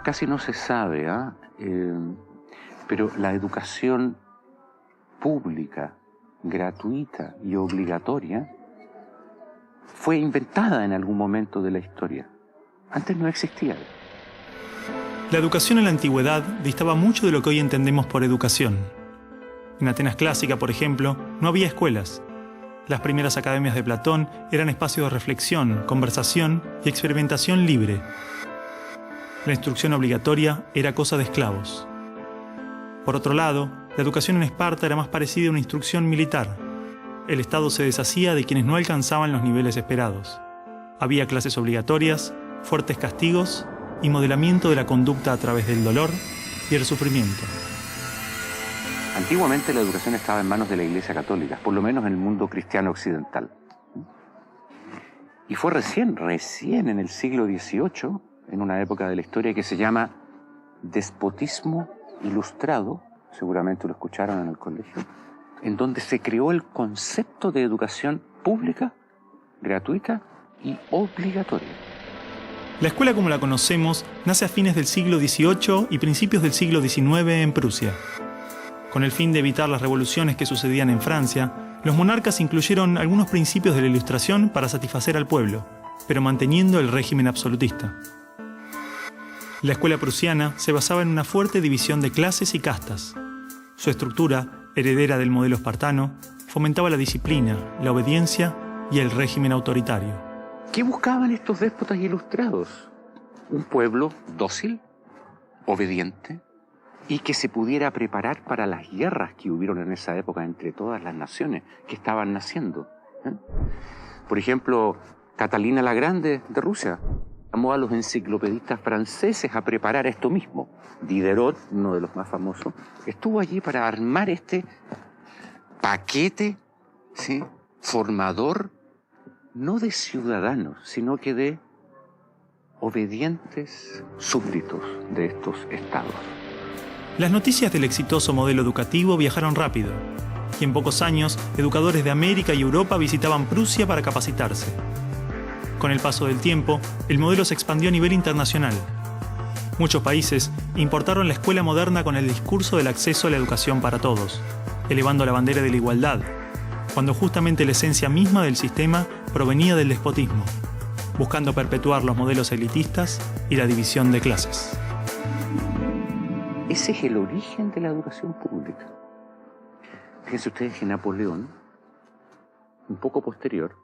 casi no se sabe, pero la educación pública, gratuita y obligatoria fue inventada en algún momento de la historia. Antes no existía. La educación en la antigüedad distaba mucho de lo que hoy entendemos por educación. En Atenas clásica, por ejemplo, no había escuelas. Las primeras academias de Platón eran espacios de reflexión, conversación y experimentación libre. La instrucción obligatoria era cosa de esclavos. Por otro lado, la educación en Esparta era más parecida a una instrucción militar. El Estado se deshacía de quienes no alcanzaban los niveles esperados. Había clases obligatorias, fuertes castigos y modelamiento de la conducta a través del dolor y el sufrimiento. Antiguamente la educación estaba en manos de la Iglesia Católica, por lo menos en el mundo cristiano occidental. Y fue recién en el siglo XVIII, en una época de la historia que se llama despotismo ilustrado, seguramente lo escucharon en el colegio, en donde se creó el concepto de educación pública, gratuita y obligatoria. La escuela como la conocemos nace a fines del siglo XVIII y principios del siglo XIX en Prusia. Con el fin de evitar las revoluciones que sucedían en Francia, los monarcas incluyeron algunos principios de la Ilustración para satisfacer al pueblo, pero manteniendo el régimen absolutista. La escuela prusiana se basaba en una fuerte división de clases y castas. Su estructura, heredera del modelo espartano, fomentaba la disciplina, la obediencia y el régimen autoritario. ¿Qué buscaban estos déspotas ilustrados? Un pueblo dócil, obediente, y que se pudiera preparar para las guerras que hubieron en esa época entre todas las naciones que estaban naciendo. Por ejemplo, Catalina la Grande de Rusia llamó a los enciclopedistas franceses a preparar esto mismo. Diderot, uno de los más famosos, estuvo allí para armar este paquete, ¿sí?, formador, no de ciudadanos, sino que de obedientes súbditos de estos estados. Las noticias del exitoso modelo educativo viajaron rápido, y en pocos años, educadores de América y Europa visitaban Prusia para capacitarse. Con el paso del tiempo, el modelo se expandió a nivel internacional. Muchos países importaron la escuela moderna con el discurso del acceso a la educación para todos, elevando la bandera de la igualdad, cuando justamente la esencia misma del sistema provenía del despotismo, buscando perpetuar los modelos elitistas y la división de clases. Ese es el origen de la educación pública. Fíjense ustedes que Napoleón, un poco posterior,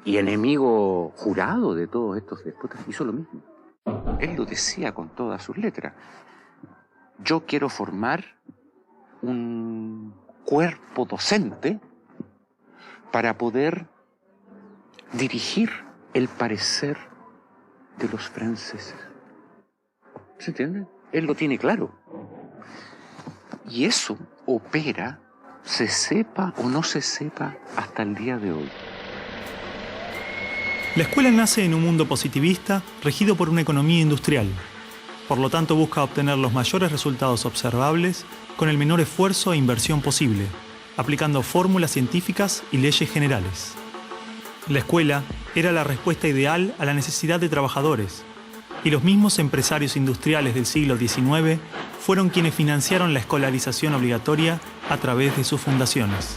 y enemigo jurado de todos estos déspotas, hizo lo mismo. Él lo decía con todas sus letras. Yo quiero formar un cuerpo docente para poder dirigir el parecer de los franceses. ¿Se entiende? Él lo tiene claro. Y eso opera, se sepa o no se sepa, hasta el día de hoy. La escuela nace en un mundo positivista regido por una economía industrial. Por lo tanto, busca obtener los mayores resultados observables con el menor esfuerzo e inversión posible, aplicando fórmulas científicas y leyes generales. La escuela era la respuesta ideal a la necesidad de trabajadores, y los mismos empresarios industriales del siglo XIX fueron quienes financiaron la escolarización obligatoria a través de sus fundaciones.